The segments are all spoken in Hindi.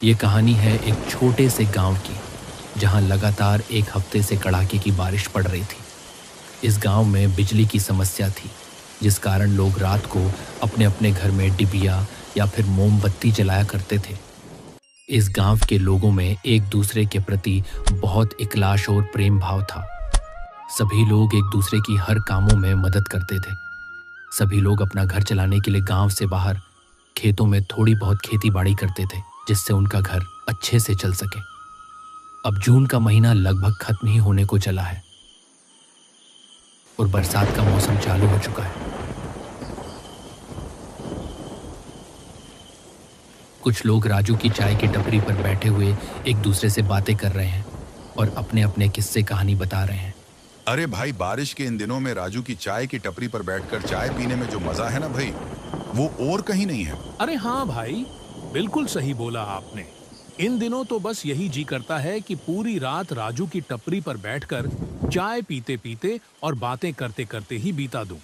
ये कहानी है एक छोटे से गांव की, जहां लगातार एक हफ्ते से कड़ाके की बारिश पड़ रही थी। इस गांव में बिजली की समस्या थी, जिस कारण लोग रात को अपने अपने घर में डिबिया या फिर मोमबत्ती जलाया करते थे। इस गांव के लोगों में एक दूसरे के प्रति बहुत इखलास और प्रेम भाव था। सभी लोग एक दूसरे की हर कामों में मदद करते थे। सभी लोग अपना घर चलाने के लिए गांव से बाहर खेतों में थोड़ी बहुत खेती बाड़ी करते थे, जिससे उनका घर अच्छे से चल सके। अब जून का महीना लगभग खत्म ही होने को चला है और बरसात का मौसम चालू हो चुका है। कुछ लोग राजू की चाय की टपरी पर बैठे हुए एक दूसरे से बातें कर रहे हैं और अपने अपने किस्से कहानी बता रहे हैं। अरे भाई, बारिश के इन दिनों में राजू की चाय की टपरी पर बैठकर चाय पीने में जो मजा है ना भाई, वो और कहीं नहीं है। अरे हाँ भाई, बिल्कुल सही बोला आपने। इन दिनों तो बस यही जी करता है कि पूरी रात राजू की टपरी पर बैठकर चाय पीते पीते और बातें करते करते ही बीता दूं।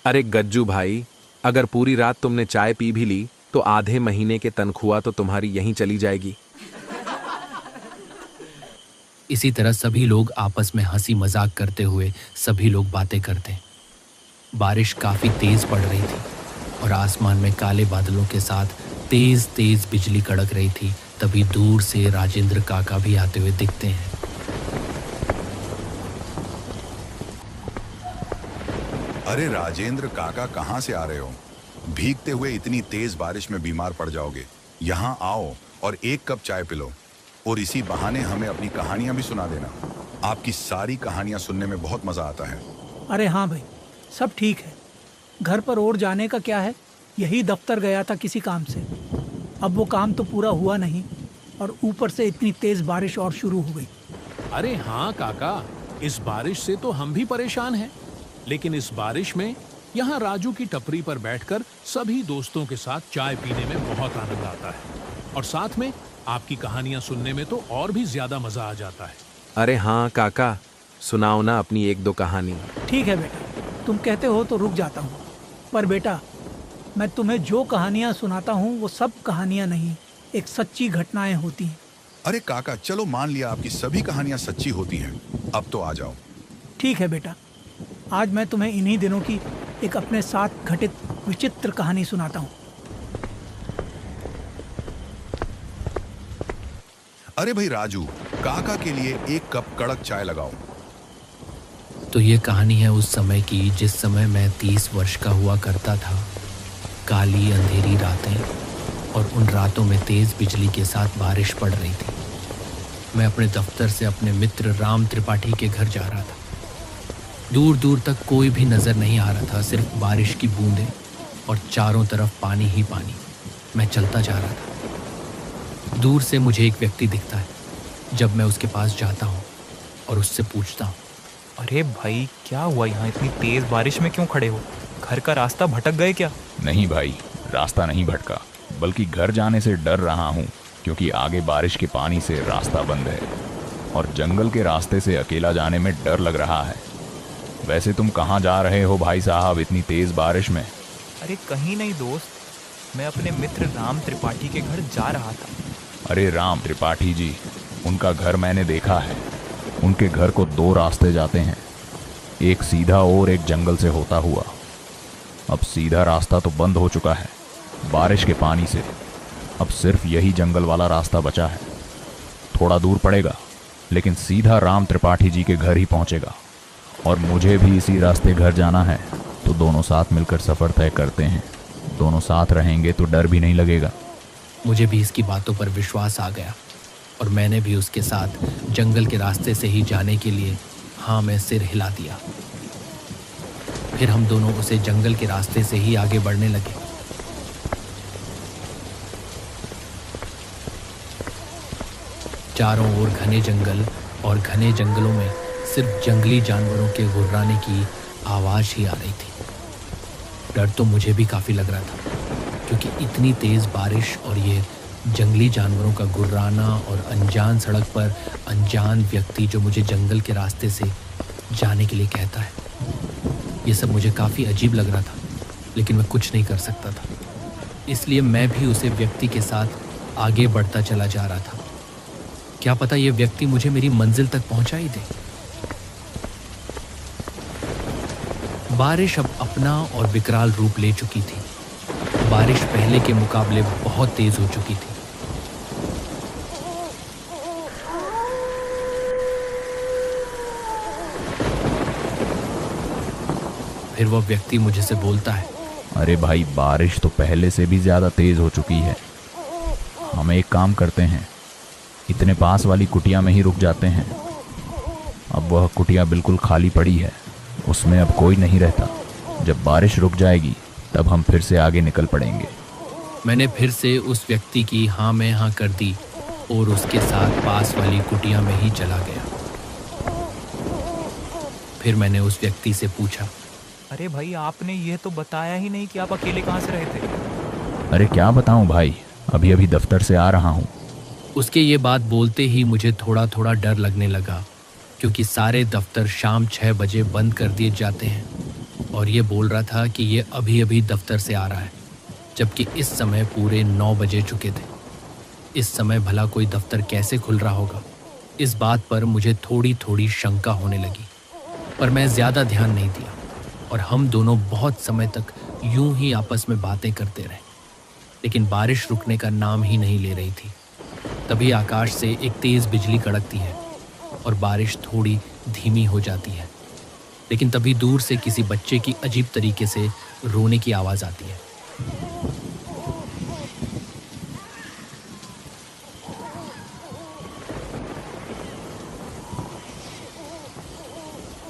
अरे गज्जू भाई, अगर पूरी रात तुमने चाय पी भी ली तो आधे महीने के तनख्वाह तो तुम्हारी यहीं चली जाएगी। इसी तरह सभी लोग आपस में हंसी मजाक करते हुए सभी लोग बातें करते। बारिश काफी तेज पड़ रही थी और आसमान में काले बादलों के साथ तेज तेज बिजली कड़क रही थी। तभी दूर से राजेंद्र काका भी आते हुए दिखते हैं। अरे राजेंद्र काका, कहाँ से आ रहे हो? भीगते हुए इतनी तेज बारिश में बीमार पड़ जाओगे। यहाँ आओ और एक कप चाय पिलो, और इसी बहाने हमें अपनी कहानियां भी सुना देना। आपकी सारी कहानियां सुनने में बहुत मजा आता है। अरे हाँ भाई, सब ठीक है। घर पर और जाने का क्या है, यही दफ्तर गया था किसी काम से। अब वो काम तो पूरा हुआ नहीं और ऊपर से इतनी तेज बारिश और शुरू हो गई। अरे हाँ काका, इस बारिश से तो हम भी परेशान हैं, लेकिन इस बारिश में यहाँ राजू की टपरी पर बैठकर सभी दोस्तों के साथ चाय पीने में बहुत आनंद आता है, और साथ में आपकी कहानियां सुनने में तो और भी ज्यादा मजा आ जाता है। अरे हाँ काका, सुनाओ ना अपनी एक दो कहानी। ठीक है बेटा, तुम कहते हो तो रुक जाता हूँ। पर बेटा, मैं तुम्हें जो कहानियाँ सुनाता हूँ वो सब कहानियाँ नहीं, एक सच्ची घटनाएं होती हैं। अरे काका, चलो मान लिया आपकी सभी कहानियां सच्ची होती हैं, अब तो आ जाओ। ठीक है बेटा, आज मैं तुम्हें इन्हीं दिनों की एक अपने साथ घटित विचित्र कहानी सुनाता हूँ। अरे भाई राजू, काका के लिए एक कप कड़क चाय लगाओ। तो ये कहानी है उस समय की जिस समय मैं 30 वर्ष का हुआ करता था। काली अंधेरी रातें और उन रातों में तेज बिजली के साथ बारिश पड़ रही थी। मैं अपने दफ्तर से अपने मित्र राम त्रिपाठी के घर जा रहा था। दूर दूर तक कोई भी नजर नहीं आ रहा था, सिर्फ बारिश की बूंदें और चारों तरफ पानी ही पानी। मैं चलता जा रहा था। दूर से मुझे एक व्यक्ति दिखता है। जब मैं उसके पास जाता हूँ और उससे पूछता हूँ, अरे भाई, क्या हुआ? यहाँ इतनी तेज बारिश में क्यों खड़े हो? घर का रास्ता भटक गए क्या? नहीं भाई, रास्ता नहीं भटका, बल्कि घर जाने से डर रहा हूँ, क्योंकि आगे बारिश के पानी से रास्ता बंद है और जंगल के रास्ते से अकेला जाने में डर लग रहा है। वैसे तुम कहाँ जा रहे हो भाई साहब इतनी तेज बारिश में? अरे कहीं नहीं दोस्त, मैं अपने मित्र राम त्रिपाठी के घर जा रहा था। अरे राम त्रिपाठी जी, उनका घर मैंने देखा है। उनके घर को 2 रास्ते जाते हैं, एक सीधा और एक जंगल से होता हुआ। अब सीधा रास्ता तो बंद हो चुका है बारिश के पानी से। अब सिर्फ यही जंगल वाला रास्ता बचा है। थोड़ा दूर पड़ेगा, लेकिन सीधा राम त्रिपाठी जी के घर ही पहुंचेगा। और मुझे भी इसी रास्ते घर जाना है, तो दोनों साथ मिलकर सफ़र तय करते हैं। दोनों साथ रहेंगे तो डर भी नहीं लगेगा। मुझे भी इसकी बातों पर विश्वास आ गया और मैंने भी उसके साथ जंगल के रास्ते से ही जाने के लिए हाँ में सिर हिला दिया। फिर हम दोनों उसे जंगल के रास्ते से ही आगे बढ़ने लगे। चारों ओर घने जंगल और घने जंगलों में सिर्फ जंगली जानवरों के गुर्राने की आवाज ही आ रही थी। डर तो मुझे भी काफी लग रहा था, क्योंकि इतनी तेज बारिश और ये जंगली जानवरों का गुर्राना और अनजान सड़क पर अनजान व्यक्ति जो मुझे जंगल के रास्ते से जाने के लिए कहता है, ये सब मुझे काफ़ी अजीब लग रहा था। लेकिन मैं कुछ नहीं कर सकता था, इसलिए मैं भी उसे व्यक्ति के साथ आगे बढ़ता चला जा रहा था। क्या पता ये व्यक्ति मुझे मेरी मंजिल तक पहुंचा ही दे। बारिश अब अपना और विकराल रूप ले चुकी थी। बारिश पहले के मुकाबले बहुत तेज हो चुकी थी। फिर वह व्यक्ति मुझे से बोलता है, अरे भाई, बारिश तो पहले से भी ज़्यादा तेज़ हो चुकी है। हम एक काम करते हैं, इतने पास वाली कुटिया में ही रुक जाते हैं। अब वह कुटिया बिल्कुल खाली पड़ी है, उसमें अब कोई नहीं रहता। जब बारिश रुक जाएगी तब हम फिर से आगे निकल पड़ेंगे। मैंने फिर से उस व्यक्ति की हाँ में हाँ कर दी और उसके साथ पास वाली कुटिया में ही चला गया। फिर मैंने उस व्यक्ति से पूछा, अरे भाई, आपने ये तो बताया ही नहीं कि आप अकेले कहाँ से रहे थे। अरे क्या बताऊं भाई, अभी अभी दफ्तर से आ रहा हूँ। उसके ये बात बोलते ही मुझे थोड़ा थोड़ा डर लगने लगा, क्योंकि सारे दफ्तर शाम 6 बजे बंद कर दिए जाते हैं और ये बोल रहा था कि ये अभी अभी दफ्तर से आ रहा है, जबकि इस समय पूरे 9 बजे चुके थे। इस समय भला कोई दफ्तर कैसे खुल रहा होगा? इस बात पर मुझे थोड़ी थोड़ी शंका होने लगी, पर मैं ज़्यादा ध्यान नहीं दिया और हम दोनों बहुत समय तक यूं ही आपस में बातें करते रहे। लेकिन बारिश रुकने का नाम ही नहीं ले रही थी। तभी आकाश से एक तेज़ बिजली कड़कती है और बारिश थोड़ी धीमी हो जाती है। लेकिन तभी दूर से किसी बच्चे की अजीब तरीके से रोने की आवाज़ आती है।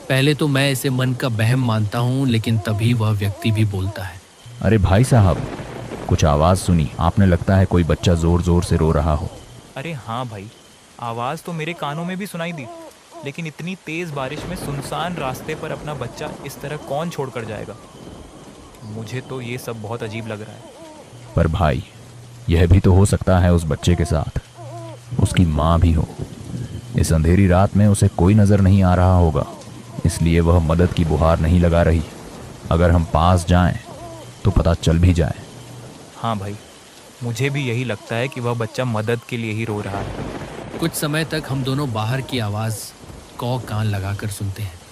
पहले तो मैं इसे मन का बहम मानता हूँ, लेकिन तभी वह व्यक्ति भी बोलता है, अरे भाई साहब, कुछ आवाज़ सुनी आपने, लगता है कोई बच्चा ज़ोर ज़ोर से रो रहा हो। अरे हाँ भाई, आवाज़ तो मेरे कानों में भी सुनाई दी, लेकिन इतनी तेज़ बारिश में सुनसान रास्ते पर अपना बच्चा इस तरह कौन छोड़कर जाएगा? मुझे तो ये सब बहुत अजीब लग रहा है। पर भाई, यह भी तो हो सकता है उस बच्चे के साथ उसकी माँ भी हो। इस अंधेरी रात में उसे कोई नज़र नहीं आ रहा होगा, इसलिए वह मदद की गुहार नहीं लगा रही। अगर हम पास जाएं तो पता चल भी जाए। हाँ भाई, मुझे भी यही लगता है कि वह बच्चा मदद के लिए ही रो रहा है। कुछ समय तक हम दोनों बाहर की आवाज़ कौ कान लगाकर सुनते हैं।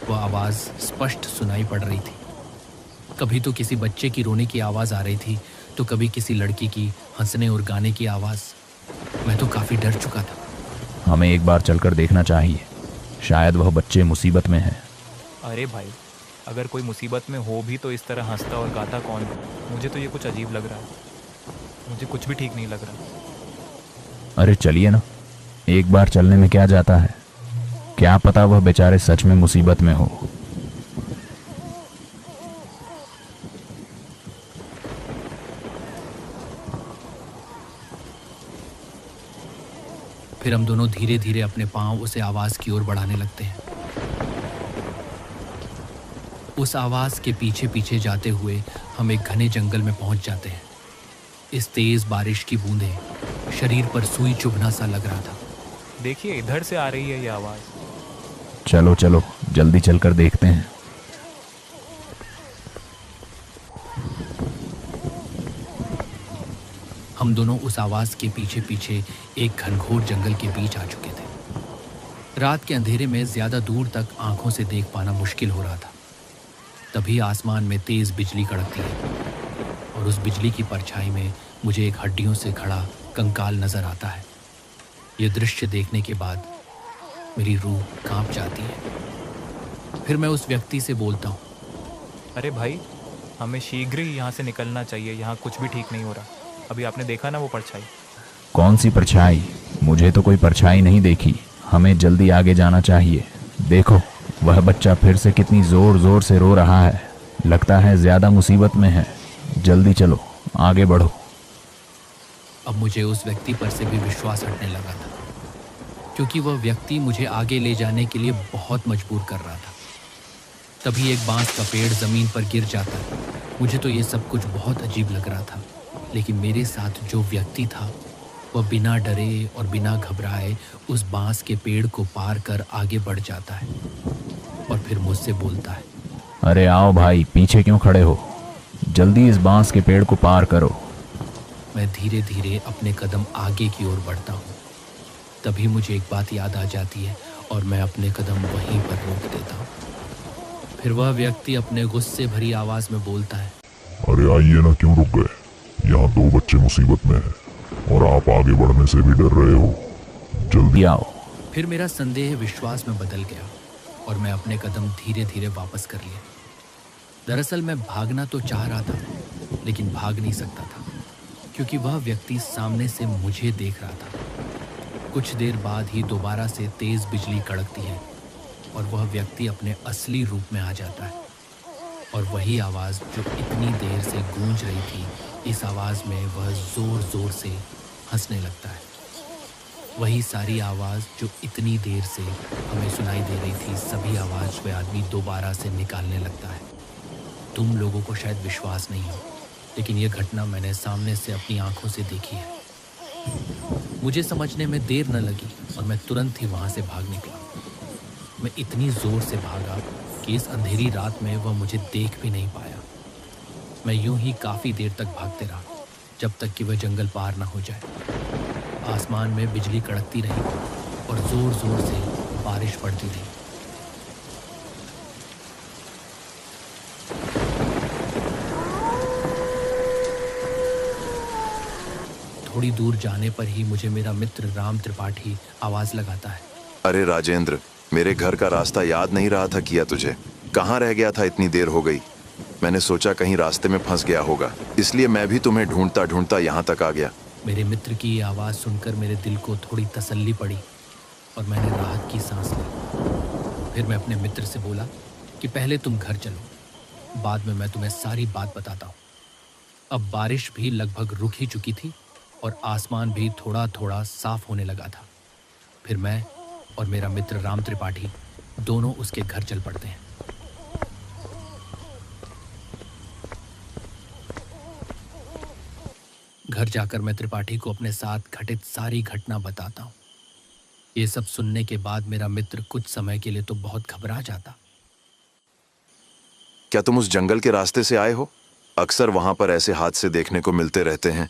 वह आवाज़ स्पष्ट सुनाई पड़ रही थी। कभी तो किसी बच्चे की रोने की आवाज़ आ रही थी, तो कभी किसी लड़की की हंसने और गाने की आवाज़। मैं तो काफ़ी डर चुका था। हमें एक बार चलकर देखना चाहिए, शायद वह बच्चे मुसीबत में हैं। अरे भाई, अगर कोई मुसीबत में हो भी तो इस तरह हंसता और गाता कौन है? मुझे तो ये कुछ अजीब लग रहा है। मुझे कुछ भी ठीक नहीं लग रहा। अरे चलिए ना, एक बार चलने में क्या जाता है, क्या पता वह बेचारे सच में मुसीबत में हो। फिर हम दोनों धीरे धीरे अपने पांव उसे आवाज़ की ओर बढ़ाने लगते हैं। उस आवाज़ के पीछे पीछे जाते हुए हम एक घने जंगल में पहुंच जाते हैं। इस तेज़ बारिश की बूंदें शरीर पर सुई चुभना सा लग रहा था। देखिए, इधर से आ रही है ये आवाज़। चलो चलो, जल्दी चलकर देखते हैं। हम दोनों उस आवाज़ के पीछे पीछे एक घनघोर जंगल के बीच आ चुके थे। रात के अंधेरे में ज़्यादा दूर तक आंखों से देख पाना मुश्किल हो रहा था। तभी आसमान में तेज़ बिजली कड़कती है और उस बिजली की परछाई में मुझे एक हड्डियों से खड़ा कंकाल नज़र आता है। ये दृश्य देखने के बाद मेरी रूह कांप जाती है। फिर मैं उस व्यक्ति से बोलता हूँ, अरे भाई, हमें शीघ्र ही यहाँ से निकलना चाहिए। यहाँ कुछ भी ठीक नहीं हो रहा। अभी आपने देखा ना वो परछाई? कौन सी परछाई? मुझे तो कोई परछाई नहीं देखी। हमें जल्दी आगे जाना चाहिए। देखो, वह बच्चा फिर से कितनी जोर जोर से रो रहा है। लगता है ज्यादा मुसीबत में है। जल्दी चलो, आगे बढ़ो। अब मुझे उस व्यक्ति पर से भी विश्वास हटने लगा था, क्योंकि वह व्यक्ति मुझे आगे ले जाने के लिए बहुत मजबूर कर रहा था। तभी एक बांस का पेड़ जमीन पर गिर जाता है। मुझे तो ये सब कुछ बहुत अजीब लग रहा था, लेकिन मेरे साथ जो व्यक्ति था वह बिना डरे और बिना घबराए उस बांस के पेड़ को पार कर आगे बढ़ जाता है और फिर मुझसे बोलता है, अरे आओ भाई, पीछे क्यों खड़े हो? जल्दी इस बांस के पेड़ को पार करो। मैं धीरे धीरे अपने कदम आगे की ओर बढ़ता हूँ। तभी मुझे एक बात याद आ जाती है और मैं अपने कदम वहीं पर रोक देता हूँ। फिर वह व्यक्ति अपने गुस्से भरी आवाज में बोलता है, अरे आइए ना, क्यों रुक गए? यहाँ 2 बच्चे मुसीबत में हैं और आप आगे बढ़ने से भी डर रहे हो। जल्दी आओ। फिर मेरा संदेह विश्वास में बदल गया और मैं अपने कदम धीरे धीरे वापस कर लिए। दरअसल मैं भागना तो चाह रहा था, लेकिन भाग नहीं सकता था क्योंकि वह व्यक्ति सामने से मुझे देख रहा था। कुछ देर बाद ही दोबारा से तेज बिजली कड़कती है और वह व्यक्ति अपने असली रूप में आ जाता है। और वही आवाज़ जो इतनी देर से गूंज रही थी, इस आवाज़ में वह ज़ोर ज़ोर से हंसने लगता है। वही सारी आवाज़ जो इतनी देर से हमें सुनाई दे रही थी, सभी आवाज़ वह आदमी दोबारा से निकालने लगता है। तुम लोगों को शायद विश्वास नहीं हो, लेकिन यह घटना मैंने सामने से अपनी आंखों से देखी है। मुझे समझने में देर न लगी और मैं तुरंत ही वहाँ से भाग निकला। मैं इतनी ज़ोर से भागा कि इस अंधेरी रात में वह मुझे देख भी नहीं पाया। मैं यूं ही काफ़ी देर तक भागते रहा, जब तक कि वह जंगल पार न हो जाए। आसमान में बिजली कड़कती रही और ज़ोर ज़ोर से बारिश पड़ती रही। थोड़ी दूर जाने पर ही मुझे मेरा मित्र राम त्रिपाठी आवाज़ लगाता है, अरे राजेंद्र, मेरे घर का रास्ता याद नहीं रहा था किया तुझे? कहाँ रह गया था? इतनी देर हो गई। मैंने सोचा कहीं रास्ते में फंस गया होगा, इसलिए मैं भी तुम्हें ढूंढता ढूंढता यहाँ तक आ गया। मेरे मित्र की ये आवाज़ सुनकर मेरे दिल को थोड़ी तसल्ली पड़ी और मैंने राहत की सांस ली। फिर मैं अपने मित्र से बोला कि पहले तुम घर चलो, बाद में मैं तुम्हें सारी बात बताता हूँ। अब बारिश भी लगभग रुक ही चुकी थी और आसमान भी थोड़ा थोड़ा साफ होने लगा था। फिर मैं और मेरा मित्र राम त्रिपाठी दोनों उसके घर चल पड़ते हैं। घर जाकर मैं त्रिपाठी को अपने साथ घटित सारी घटना बताता हूँ। ये सब सुनने के बाद मेरा मित्र कुछ समय के लिए तो बहुत घबरा जाता। क्या तुम उस जंगल के रास्ते से आए हो? अक्सर वहां पर ऐसे हादसे देखने को मिलते रहते हैं।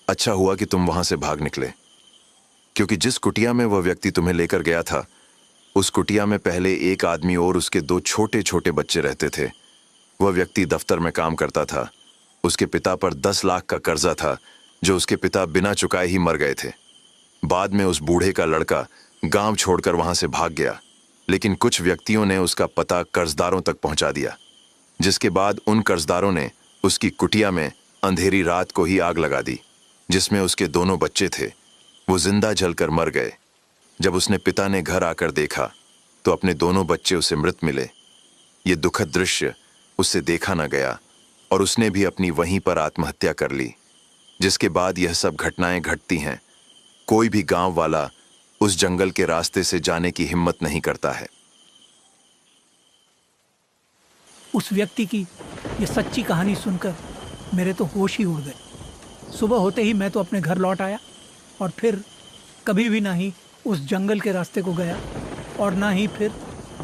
अच्छा हुआ कि तुम वहां से भाग निकले, क्योंकि जिस कुटिया में वह व्यक्ति तुम्हें लेकर गया था, उस कुटिया में पहले एक आदमी और उसके 2 छोटे छोटे बच्चे रहते थे। वह व्यक्ति दफ्तर में काम करता था। उसके पिता पर 10 लाख का कर्जा था, जो उसके पिता बिना चुकाए ही मर गए थे। बाद में उस बूढ़े का लड़का गांव छोड़कर वहां से भाग गया, लेकिन कुछ व्यक्तियों ने उसका पता कर्जदारों तक पहुंचा दिया, जिसके बाद उन कर्जदारों ने उसकी कुटिया में अंधेरी रात को ही आग लगा दी, जिसमें उसके दोनों बच्चे थे। वो जिंदा जलकर मर गए। जब उसने पिता ने घर आकर देखा तो अपने दोनों बच्चे उसे मृत मिले। ये दुखद दृश्य उससे देखा न गया और उसने भी अपनी वहीं पर आत्महत्या कर ली। जिसके बाद यह सब घटनाएं घटती हैं। कोई भी गांव वाला उस जंगल के रास्ते से जाने की हिम्मत नहीं करता है। उस व्यक्ति की ये सच्ची कहानी सुनकर मेरे तो होश ही उड़ गए। सुबह होते ही मैं तो अपने घर लौट आया और फिर कभी भी ना ही उस जंगल के रास्ते को गया और ना ही फिर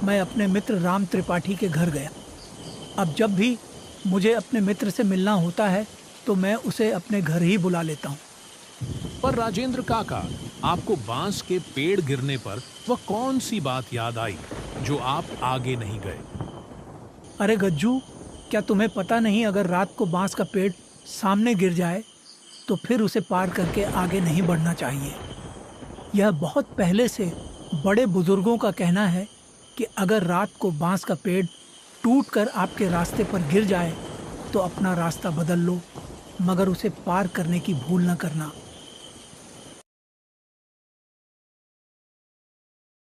मैं अपने मित्र राम त्रिपाठी के घर गया। अब जब भी मुझे अपने मित्र से मिलना होता है तो मैं उसे अपने घर ही बुला लेता हूँ। पर राजेंद्र काका, आपको बांस के पेड़ गिरने पर वह कौन सी बात याद आई जो आप आगे नहीं गए? अरे गज्जू, क्या तुम्हें पता नहीं, अगर रात को बांस का पेड़ सामने गिर जाए तो फिर उसे पार करके आगे नहीं बढ़ना चाहिए। यह बहुत पहले से बड़े बुजुर्गों का कहना है कि अगर रात को बांस का पेड़ टूटकर आपके रास्ते पर गिर जाए तो अपना रास्ता बदल लो, मगर उसे पार करने की भूल न करना।